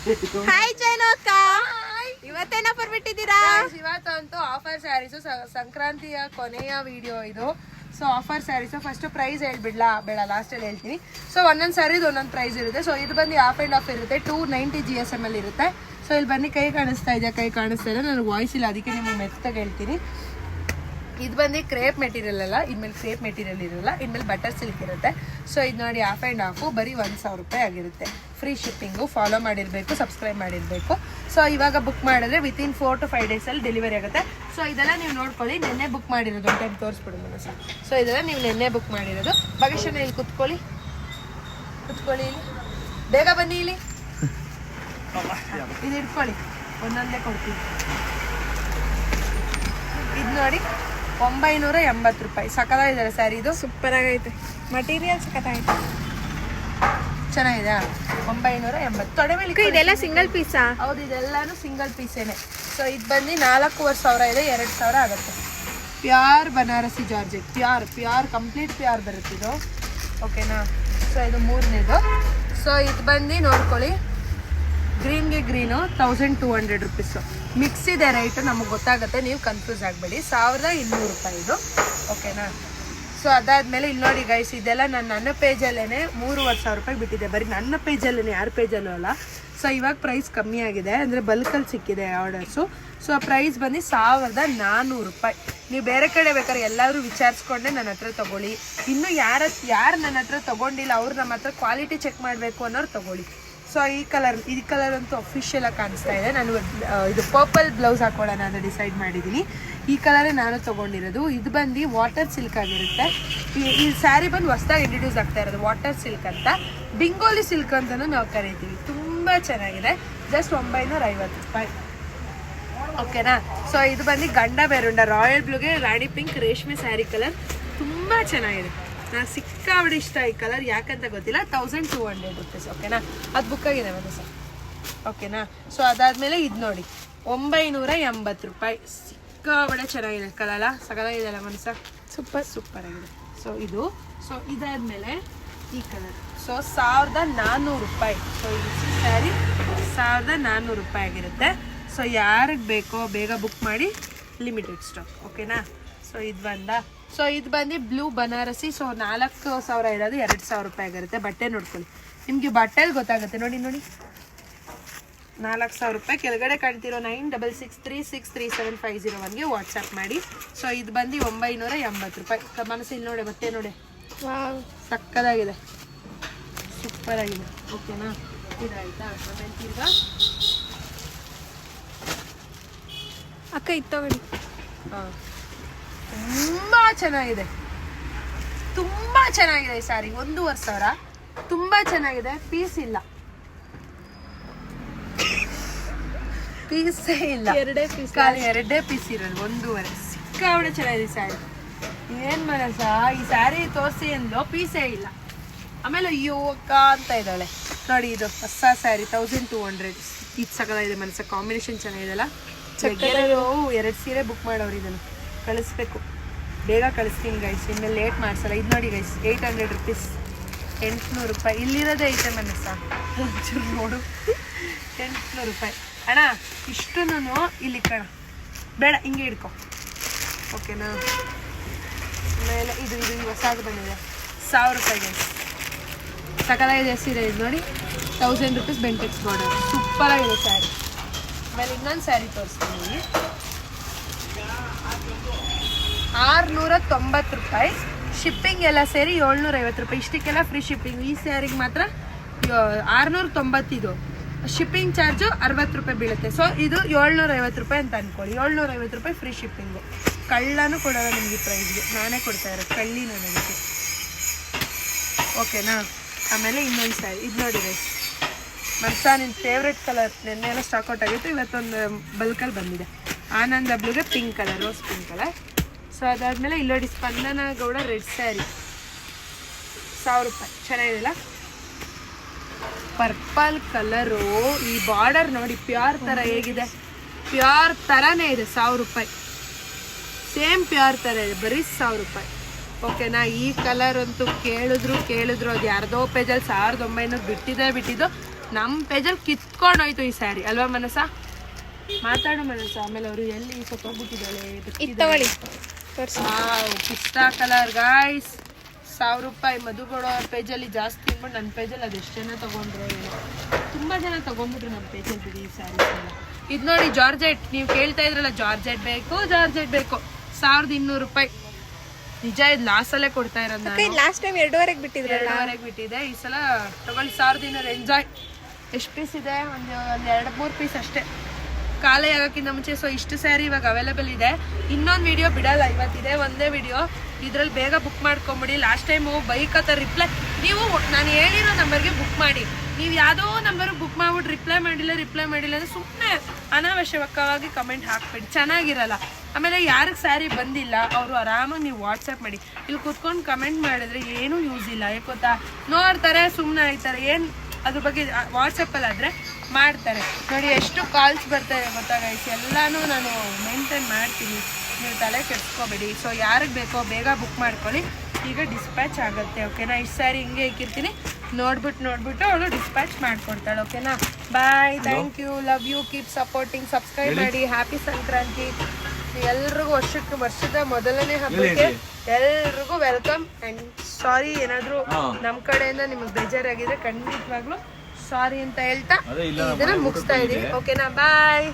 Hi ಚೈನೋಕ, ಇವತ್ತೇನ offer ಬಿಟ್ಟಿದ್ದೀರಾ? ಇವತ್ತಂತೂ ಆಫರ್ ಸ್ಯಾರೀಸ್, ಸಂಕ್ರಾಂತಿಯ ಕೊನೆಯ ವಿಡಿಯೋ ಇದು. So offer sarees first price ಹೇಳ್ಬಿಡ್ಲಾ? ಬೇಡ, ಲಾಸ್ಟ್ ಅಲ್ಲಿ ಹೇಳ್ತೀನಿ. ಸೊ ಒಂದೊಂದು ಸ್ಯಾರಿದು ಒಂದೊಂದು ಪ್ರೈಸ್ ಇರುತ್ತೆ. ಸೊ ಇದು ಬಂದು ಆಫ್ ಅಂಡ್ ಆಫ್ ಇರುತ್ತೆ, 290 GSM ಅಲ್ಲಿ ಇರುತ್ತೆ. ಸೊ ಇಲ್ಲಿ ಬನ್ನಿ, ಕೈ ಕಾಣಿಸ್ತಾ ಇದೆಯಾ? ಕೈ ಕಾಣಿಸ್ತಾ ಇದೆ, ನನಗೆ ವಾಯ್ಸ್ ಇಲ್ಲ, ಅದಕ್ಕೆ ನಿಮಗೆ ಮೆತ್ತಗೆ ಹೇಳ್ತೀನಿ. ಇದು ಬಂದು ಕ್ರೇಪ್ ಮೆಟೀರಿಯಲ್ ಅಲ್ಲ, ಇನ್ಮೇಲೆ ಕ್ರೇಪ್ ಮೆಟೀರಿಯಲ್ ಇರಲ್ಲ, ಇನ್ಮೇಲೆ ಬಟರ್ ಸಿಲ್ಕ್ ಇರುತ್ತೆ. ಸೊ ಇದು ನೋಡಿ ಆಫ್ ಆ್ಯಂಡ್ ಆಫು ಬರೀ 1000 ರೂಪಾಯಿ ಆಗಿರುತ್ತೆ. Free shipping. ಫಾಲೋ ಮಾಡಿರಬೇಕು, ಸಬ್ಸ್ಕ್ರೈಬ್ ಮಾಡಿರಬೇಕು. ಸೊ ಇವಾಗ ಬುಕ್ ಮಾಡಿದ್ರೆ ವಿತಿನ್ 4 to 5 ಡೇಸಲ್ಲಿ ಡೆಲಿವರಿ ಆಗುತ್ತೆ. ಸೊ ಇದೆಲ್ಲ ನೀವು ನೋಡ್ಕೊಳ್ಳಿ, ನೆನ್ನೆ ಬುಕ್ ಮಾಡಿರೋದು. ಒಂದು ಟೈಮ್ ತೋರಿಸ್ಬಿಡೋಣ ಸರ್. ಸೊ ಇದೆಲ್ಲ ನೀವು ನೆನ್ನೆ ಬುಕ್ ಮಾಡಿರೋದು. ಭಾಗ್ಯಶ್ರೀ ಇಲ್ಲಿ ಕುತ್ಕೊಳ್ಳಿ ಇಲ್ಲಿ, ಬೇಗ ಬನ್ನಿ ಇಲ್ಲಿ, ಇದು ಇಟ್ಕೊಳ್ಳಿ, ಒಂದೊಂದೇ ಕೊಡ್ತೀವಿ. ಇದು ನೋಡಿ 980 ರೂಪಾಯಿ. ಸಖತ್ತಾಗಿದ್ದಾರೆ ಸ್ಯಾರಿ, ಇದು ಸೂಪರ್ ಆಗೈತೆ, ಮಟೀರಿಯಲ್ ಸಖತ್ತಾಗೈತೆ, ಚೆನ್ನಾಗಿದೆ. 980 ತೊಡೆ ಮೇಲೆ. ಇದೆಲ್ಲ ಸಿಂಗಲ್ ಪೀಸಾ? ಹೌದು, ಇದೆಲ್ಲಾನು ಸಿಂಗಲ್ ಪೀಸೇನೆ. ಸೊ ಇದು ಬಂದು 4500 ಇದೆ, 2000 ಆಗುತ್ತೆ. Pure Banarasi georgette, pure complete pure ಬರುತ್ತೆ ಇದು. ಓಕೆನಾ? ಸೊ ಇದು ಮೂರನೇದು. ಸೊ ಇದು ಬಂದು ನೋಡ್ಕೊಳ್ಳಿ, ಗ್ರೀನ್ಗೆ ಗ್ರೀನು 1200 ರುಪೀಸು. ಮಿಕ್ಸ್ ಇದೆ ರೈಟು, ನಮಗೆ ಗೊತ್ತಾಗುತ್ತೆ, ನೀವು ಕನ್ಫ್ಯೂಸ್ ಆಗಬೇಡಿ. 1200 ರೂಪಾಯಿ ಇದು. ಓಕೆನಾ? ಸೊ ಅದಾದಮೇಲೆ ಇಲ್ಲಿ ನೋಡಿ ಗೈಸ್, ಇದೆಲ್ಲ ನನ್ನ ಪೇಜಲ್ಲೇ 3500 ರೂಪಾಯಿ ಬಿಟ್ಟಿದೆ, ಬರೀ ನನ್ನ ಪೇಜಲ್ಲೇ, ಯಾರ ಪೇಜಲ್ಲೂ ಅಲ್ಲ. ಸೊ ಇವಾಗ ಪ್ರೈಸ್ ಕಮ್ಮಿ ಆಗಿದೆ, ಅಂದರೆ ಬಲ್ಕಲ್ಲಿ ಸಿಕ್ಕಿದೆ ಆರ್ಡರ್ಸು. ಸೊ ಆ ಪ್ರೈಸ್ ಬಂದು 1400 ರೂಪಾಯಿ. ನೀವು ಬೇರೆ ಕಡೆ ಬೇಕಾದ್ರೆ ಎಲ್ಲರೂ ವಿಚಾರಿಸ್ಕೊಂಡೆ ನನ್ನ ಹತ್ರ ತೊಗೊಳ್ಳಿ. ಇನ್ನು ಯಾರು ನನ್ನ ಹತ್ರ ತೊಗೊಂಡಿಲ್ಲ, ಅವ್ರು ನಮ್ಮ ಹತ್ರ ಕ್ವಾಲಿಟಿ ಚೆಕ್ ಮಾಡಬೇಕು ಅನ್ನೋರು ತೊಗೊಳ್ಳಿ. ಸೊ ಈ ಕಲರ್ ಅಂತೂ ಅಫಿಷಿಯಲ್ ಆಗಿ ಕಾಣಿಸ್ತಾ ಇದೆ. ನಾನು ಇದು ಪರ್ಪಲ್ ಬ್ಲೌಸ್ ಹಾಕೊಳ್ಳೋಣ ಅಂತ ಡಿಸೈಡ್ ಮಾಡಿದ್ದೀನಿ. ಈ ಕಲರೇ ನಾನು ತೊಗೊಂಡಿರೋದು. ಇದು ಬಂದು ವಾಟರ್ ಸಿಲ್ಕ್ ಆಗಿರುತ್ತೆ. ಈ ಸ್ಯಾರಿ ಬಂದು ಹೊಸದಾಗಿ ಇಂಟ್ರಡ್ಯೂಸ್ ಆಗ್ತಾ ಇರೋದು, ವಾಟರ್ ಸಿಲ್ಕ್ ಅಂತ. ಬೆಂಗಾಲಿ ಸಿಲ್ಕ್ ಅಂತಲೂ ನಾವು ಕರಿತೀವಿ. ತುಂಬ ಚೆನ್ನಾಗಿದೆ, ಜಸ್ಟ್ 950 ರೂಪಾಯಿ. ಓಕೆನಾ? ಸೊ ಇದು ಬಂದು ಗಂಡ ಬೇರುಂಡ ರಾಯಲ್ ಬ್ಲೂಗೆ ರಾಣಿ ಪಿಂಕ್ ರೇಷ್ಮೆ ಸ್ಯಾರಿ ಕಲರ್, ತುಂಬ ಚೆನ್ನಾಗಿದೆ. ನಾನು ಸಿಕ್ಕಾಬಿಡಿ ಇಷ್ಟ ಈ ಕಲರ್, ಯಾಕಂತ ಗೊತ್ತಿಲ್ಲ. 1200 ರುಪೀಸ್. ಓಕೆನಾ? ಅದು ಬುಕ್ ಆಗಿದೆ ಮತ್ತೆ ಸರ್. ಓಕೆನಾ? ಸೊ ಅದಾದಮೇಲೆ ಇದು ನೋಡಿ 980 ರೂಪಾಯಿ. ಸಿಕ್ಕಾಬಿಡೆ ಚೆನ್ನಾಗಿದೆ ಕಲರ್, ಸಗಲಾಗಿದೆಲ್ಲ ಮನಸ್ಸ, ಸೂಪರ್ ಆಗಿದೆ. ಸೊ ಇದು, ಸೊ ಇದಾದಮೇಲೆ ಈ ಕಲರ್, ಸೊ 1400 ರೂಪಾಯಿ. ಸೊ ಈ ಸ್ಯಾರಿ 1400 ರೂಪಾಯಿ ಆಗಿರುತ್ತೆ. ಸೊ ಯಾರಿಗೆ ಬೇಕೋ ಬೇಗ ಬುಕ್ ಮಾಡಿ, ಲಿಮಿಟೆಡ್ ಸ್ಟಾಕ್. ಓಕೆನಾ? ಸೊ ಇದು ಬಂದು ಬ್ಲೂ ಬನಾರಸಿ. ಸೊ 4000 ಇರೋದು 2000 ರೂಪಾಯಿ ಆಗಿರುತ್ತೆ. ಬಟ್ಟೆ ನೋಡ್ಕೊಳ್ಳಿ, ನಿಮಗೆ ಬಟ್ಟೆಲಿ ಗೊತ್ತಾಗುತ್ತೆ. ನೋಡಿ 4000 ರೂಪಾಯಿ. ಕೆಳಗಡೆ ಕಾಣ್ತಿರೋ 9663637501ಗೆ ವಾಟ್ಸಪ್ ಮಾಡಿ. ಸೊ ಇದು ಬಂದು 980 ರೂಪಾಯಿ. ಮನಸ್ಸು ಇಲ್ಲಿ ನೋಡಿ, ಬಟ್ಟೆ ನೋಡಿ, ಸಕ್ಕದಾಗಿದೆ, ಸೂಪರ್ ಆಗಿದೆ. ಓಕೆನಾ? ಇದಾಯ್ತಾ? ಆಮೇಲೆ ತಿರ್ಗಾ ಅಕ್ಕ ಇದು ತಗೊಳ್ಳಿ. ಹಾಂ, ತುಂಬ ಚೆನ್ನಾಗಿದೆ ಈ ಸ್ಯಾರಿ. 1500, ತುಂಬ ಚೆನ್ನಾಗಿದೆ. ಪೀಸೇ ಇಲ್ಲ, ಎರಡೇ ಪೀಸ್, ಖಾಲಿ 2 ಪೀಸ್ ಇರೋದು. 1.5. ಸಿಕ್ಕಾಬಿಡೆ ಚೆನ್ನಾಗಿದೆ ಈ ಸ್ಯಾರಿ. ಏನು ಮನಸ, ಈ ಸ್ಯಾರಿ ತೋರಿಸಿ ಅಂದ್ಲು, ಪೀಸೇ ಇಲ್ಲ. ಆಮೇಲೆ ಅಯ್ಯೋ ಅಕ್ಕ ಅಂತ ಇದ್ದಾಳೆ ನೋಡಿ. ಇದು ಹೊಸ ಸ್ಯಾರಿ 1200. ಇದು ಸಕಲಾಗಿದೆ ಮನಸ, ಕಾಂಬಿನೇಷನ್ ಚೆನ್ನಾಗಿದೆಲ್ಲ. 2 ಸೀರೆ ಬುಕ್ ಮಾಡೋರು, ಇದನ್ನು ಕಳಿಸ್ಬೇಕು, ಬೇಗ ಕಳಿಸ್ತೀನಿ ಗೈಸ್, ಇನ್ಮೇಲೆ ಲೇಟ್ ಮಾಡಿಸಲ್ಲ. ಇದು ನೋಡಿ ಗೈಸ್, 800 ರುಪೀಸ್, 800 ರೂಪಾಯಿ. ಇಲ್ಲಿರೋದೇ ಐತೆ ಮನಸ್ಸ, ಒಂಚೂರು ನೋಡು, 800 ರೂಪಾಯಿ. ಅಣ್ಣ ಇಷ್ಟು ಇಲ್ಲಿ ಕಣ, ಬೇಡ ಹಿಂಗೆ ಇಡ್ಕೊ. ಓಕೆನಾ? ಆಮೇಲೆ ಇದು ಹೊಸದು ಬಂದಿದೆ, 1000 ರೂಪಾಯಿ ಗೈಸ್. ಸಕಲಾಗಿದೆ ಸೀರೆ. ಇದು ನೋಡಿ 1000 ರುಪೀಸ್ ಬೆಂಟೆಕ್ಸ್ ಬಾರ್ಡರ್, ಸೂಪರಾಗಿದೆ ಸ್ಯಾರಿ. ಆಮೇಲೆ ಇನ್ನೊಂದು ಸ್ಯಾರಿ ತೋರಿಸ್ತೀನಿ, 690 ರೂಪಾಯಿ. ಶಿಪ್ಪಿಂಗ್ ಎಲ್ಲ ಸೇರಿ 750 ರೂಪಾಯಿ. ಇಷ್ಟಕ್ಕೆಲ್ಲ ಫ್ರೀ ಶಿಪ್ಪಿಂಗ್. ಈ ಸ್ಯಾರಿಗೆ ಮಾತ್ರ 690. ಇದು ಶಿಪ್ಪಿಂಗ್ ಚಾರ್ಜು 60 ರೂಪಾಯಿ ಬೀಳುತ್ತೆ. ಸೊ ಇದು 750 ರೂಪಾಯಿ ಅಂತ ಅಂದ್ಕೊಳ್ಳಿ. 750 ರೂಪಾಯಿ ಫ್ರೀ ಶಿಪ್ಪಿಂಗು. ಕಳ್ಳನೂ ಕೊಡೋಲ್ಲ ನಿಮಗೆ ಪ್ರೈಸ್ಗೆ, ನಾನೇ ಕೊಡ್ತಾ ಇರೋದು, ಕಳ್ಳಿ ನನಗೆ. ಓಕೆನಾ? ಆಮೇಲೆ ಇನ್ನೊಂದು ಸ್ಯಾರಿ, ಇದು ನೋಡಿ ಗೈಸ್, ಮನ್ಸ ನಿನ್ನ ಫೇವ್ರೆಟ್ ಕಲರ್. ನೆನ್ನೆಲ್ಲ ಸ್ಟಾಕ್ಔಟ್ ಆಗಿತ್ತು, ಇವತ್ತೊಂದು ಬಲ್ಕಲ್ಲಿ ಬಂದಿದೆ. ಆನಂದ ಬ್ಲೂಗೆ pink colour, rose pink colour. So ಅದಾದಮೇಲೆ ಇಲ್ಲೋಡಿ ಸ್ಪಂದನ ಗೌಡ ರೆಡ್ ಸ್ಯಾರಿ, 1000 ರೂಪಾಯಿ. ಚೆನ್ನಾಗಿದೆಲ್ಲ, ಪರ್ಪಲ್ ಕಲರು. ಈ ಬಾರ್ಡರ್ ನೋಡಿ, ಪ್ಯೂರ್ ಥರ ಹೇಗಿದೆ, ಪ್ಯೂರ್ ಥರನೇ ಇದೆ. 1000 ರೂಪಾಯಿ, ಸೇಮ್ ಪ್ಯೂರ್ ಥರ ಇದೆ, ಬರೀ 1000 ರೂಪಾಯಿ. ಓಕೆನಾ? ಈ ಕಲರ್ ಅಂತೂ ಕೇಳಿದ್ರು ಅದು ಯಾರ್ದೋ ಪೇಜಲ್ಲಿ 1900 ಬಿಟ್ಟಿದ್ದು. ನಮ್ಮ ಪೇಜಲ್ಲಿ ಕಿತ್ಕೊಂಡು ಹೋಯ್ತು ಈ ಸ್ಯಾರಿ ಅಲ್ವಾ ಮನಸ? ಮಾತಾಡು ಮನಸ. ಆಮೇಲೆ ಅವರು ಎಲ್ಲಿ ಸತ್ತೋಗ್ಬಿಟ್ಟಿದ್ದಾಳೆ. ಇದು ತಗೊಳ್ಳಿ ತೋರಿಸಿ. ಪಿಸ್ತಾ ಕಲರ್ ಗಾಯ್ಸ್, 1000 ರೂಪಾಯಿ. ಮಧುಗೌಡ ಅವ್ರ ಪೇಜಲ್ಲಿ ಜಾಸ್ತಿ ಅಂದ್ಬಿಟ್ಟು ನನ್ನ ಪೇಜಲ್ಲಿ ಅದೆಷ್ಟು ಜನ ತೊಗೊಂಡ್ರು ಏನೋ, ತುಂಬ ಜನ ತೊಗೊಂಡ್ಬಿಟ್ರು ನಮ್ಮ ಪೇಜಲ್ಲಿ ಬಿಡಿ ಈ ಸ್ಯಾರೀಸ್ ಎಲ್ಲ. ಇದು ನೋಡಿ ಜಾರ್ಜೆಟ್, ನೀವು ಕೇಳ್ತಾ ಇದ್ರಲ್ಲ ಜಾರ್ಜೆಟ್ ಬೇಕು 1200 ರೂಪಾಯಿ. ನಿಜ ಇದು ಲಾಸಲ್ಲೇ ಕೊಡ್ತಾ ಇರೋದು ನಾನು. ಲಾಸ್ಟ್ ಟೈಮ್ 2.5 ಬಿಟ್ಟಿದ್ರೆ 2.5 ಬಿಟ್ಟಿದೆ. ಈ ಸಲ ತಗೊಳ್ಳಿ 1200 ಎಂಜಾಯ್. ಎಷ್ಟು ಪೀಸ್ ಇದೆ? ಒಂದು 2-3 ಪೀಸ್ ಅಷ್ಟೇ, ಕಾಲ ಆಗೋಕ್ಕಿಂತ ಮುಂಚೆ. ಸೊ ಇಷ್ಟು ಸ್ಯಾರಿ ಇವಾಗ ಅವೈಲೇಬಲ್ ಇದೆ. ಇನ್ನೊಂದು ವಿಡಿಯೋ ಬಿಡಲ್ಲ, ಇವತ್ತಿದೆ ಒಂದೇ ವಿಡಿಯೋ. ಇದ್ರಲ್ಲಿ ಬೇಗ ಬುಕ್ ಮಾಡ್ಕೊಂಬಿಡಿ. ಲಾಸ್ಟ್ ಟೈಮು ಬೈಕ್ ಹತ್ರ ರಿಪ್ಲೈ, ನೀವು ನಾನು ಹೇಳಿರೋ ನಂಬರ್ಗೆ ಬುಕ್ ಮಾಡಿ. ನೀವು ಯಾವುದೋ ನಂಬರ್ಗೆ ಬುಕ್ ಮಾಡ್ಬಿಟ್ಟು ರಿಪ್ಲೈ ಮಾಡಿಲ್ಲ ಅಂದರೆ ಸುಮ್ಮನೆ ಅನಾವಶ್ಯಕವಾಗಿ ಕಮೆಂಟ್ ಹಾಕ್ಬೇಡಿ, ಚೆನ್ನಾಗಿರಲ್ಲ. ಆಮೇಲೆ ಯಾರಿಗೆ ಸ್ಯಾರಿ ಬಂದಿಲ್ಲ ಅವರು ಆರಾಮಾಗಿ ನೀವು ವಾಟ್ಸಪ್ ಮಾಡಿ. ಇಲ್ಲಿ ಕೂತ್ಕೊಂಡು ಕಮೆಂಟ್ ಮಾಡಿದ್ರೆ ಏನೂ ಯೂಸ್ ಇಲ್ಲ. ಯಾಕೆ ಗೊತ್ತಾ, ನೋಡ್ತಾರೆ ಸುಮ್ಮನೆ ಆಯ್ತಾರೆ. ಏನು ಅದ್ರ ಬಗ್ಗೆ ವಾಟ್ಸಪ್ಪಲ್ಲಾದರೆ ಮಾಡ್ತಾರೆ. ನೋಡಿ ಎಷ್ಟು ಕಾಲ್ಸ್ ಬರ್ತಾರೆ ಗೊತ್ತಾ ಗೈಸ್, ಎಲ್ಲನೂ ನಾನು ಮೇಂಟೈನ್ ಮಾಡ್ತೀನಿ, ನೀವು ತಲೆ ಕೆಡ್ಸ್ಕೊಬೇಡಿ. ಸೊ ಯಾರಿಗೆ ಬೇಕೋ ಬೇಗ ಬುಕ್ ಮಾಡ್ಕೊಳ್ಳಿ, ಈಗ ಡಿಸ್ಪ್ಯಾಚ್ ಆಗುತ್ತೆ. ಓಕೆನಾ? ಇಷ್ಟು ಸ್ಯಾರಿ ಹಿಂಗೆ ಇಕ್ಕಿರ್ತೀನಿ, ನೋಡ್ಬಿಟ್ಟು ಅವಳು ಡಿಸ್ಪ್ಯಾಚ್ ಮಾಡ್ಕೊಡ್ತಾಳೆ. ಓಕೆನಾ? Bye, thank you, love you, keep supporting, subscribe ಮಾಡಿ. ಹ್ಯಾಪಿ ಸಂಕ್ರಾಂತಿ ಎಲ್ರಿಗೂ. ವರ್ಷದ ಮೊದಲನೇ ಹಬ್ಬಕ್ಕೆ ಎಲ್ರಿಗೂ ವೆಲ್ಕಮ್ ಆ್ಯಂಡ್ ಸಾರಿ. ಏನಾದರೂ ನಮ್ಮ ಕಡೆಯಿಂದ ನಿಮಗೆ ಬೇಜಾರಾಗಿದ್ರೆ ಖಂಡಿತವಾಗ್ಲೂ ಸಾರಿ ಅಂತ ಹೇಳ್ತಾ ಇದನ್ನ ಮುಗಿಸ್ತಾ ಇದೀವಿ. ಓಕೆನಾ? ಬಾಯ್.